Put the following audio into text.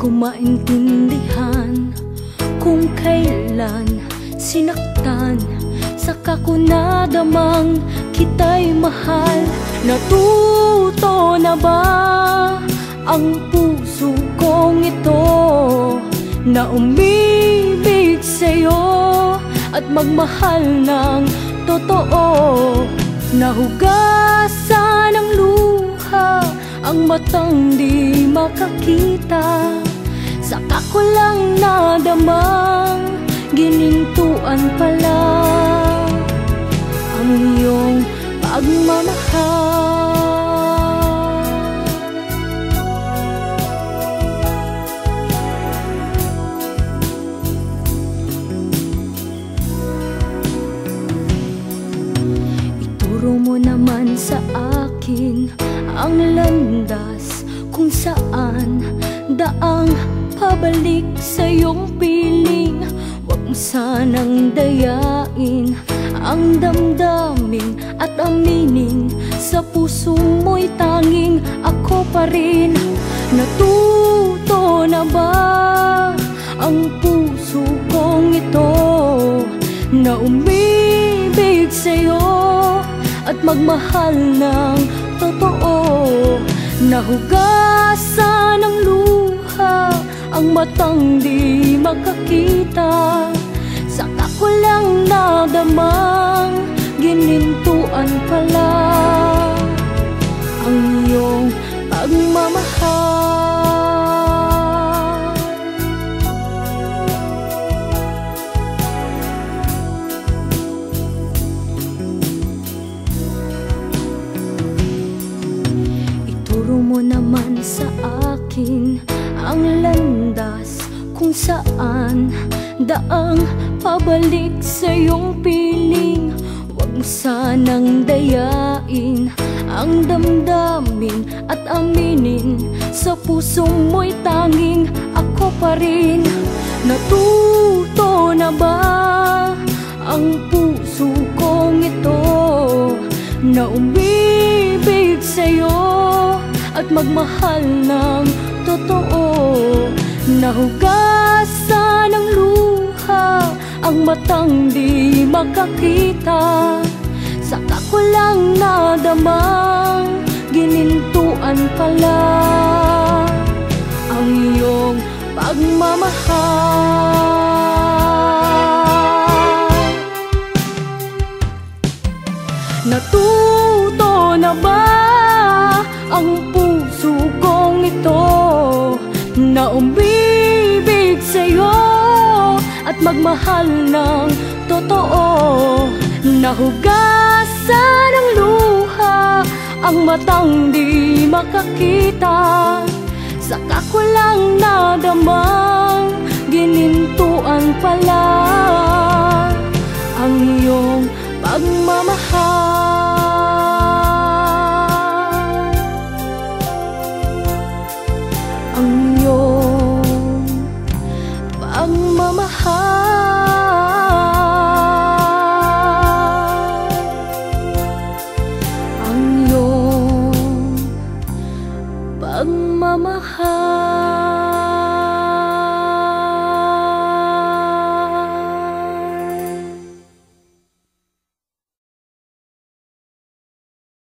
ko maintindihan kung kailan sinaktan. Saka ko nadamang kita'y mahal. Natuto na ba ang puso kong ito na umibig sa'yo at magmahal ng totoo? Nahugasan ng luha ang matang di makakita. Saka ko lang nadamang ginintuan pala ang iyong pagmamahal. Ituro mo naman sa akin ang landas kung saan daang pabalik sa iyong piling. Huwag mo sanang dayain ang damdamin at aminin sa puso mo'y tanging ako pa rin. Natuto na ba ang puso kong ito na umibig sa'yo at magmahal ng totoo? Nahugasan ng luha ang matang di makakita. Saka ko lang nadamang ginintuan pala ang iyong pagmamahal. Ituro mo naman sa akin ang landas kung saan daang pabalik sa iyong piling. Huwag mo sanang dayain ang damdamin at aminin sa puso mo'y tanging ako pa rin. Natuto na ba ang puso kong ito na umibig sa'yo at magmahal ng totoo? Nahugasan ng luha ang matang di makakita. Saka ko lang nadamang ginintuan pala ang iyong pagmamahal. Natuto na ba ang puso kong ito na umibig sa'yo at magmahal ng totoo? Nahugasan ng luha ang matang di makakita. Saka ko lang nadamang ginintuan pala ang iyong pagmamahal. Ang iyong pagmamahal. Ang iyong pagmamahal.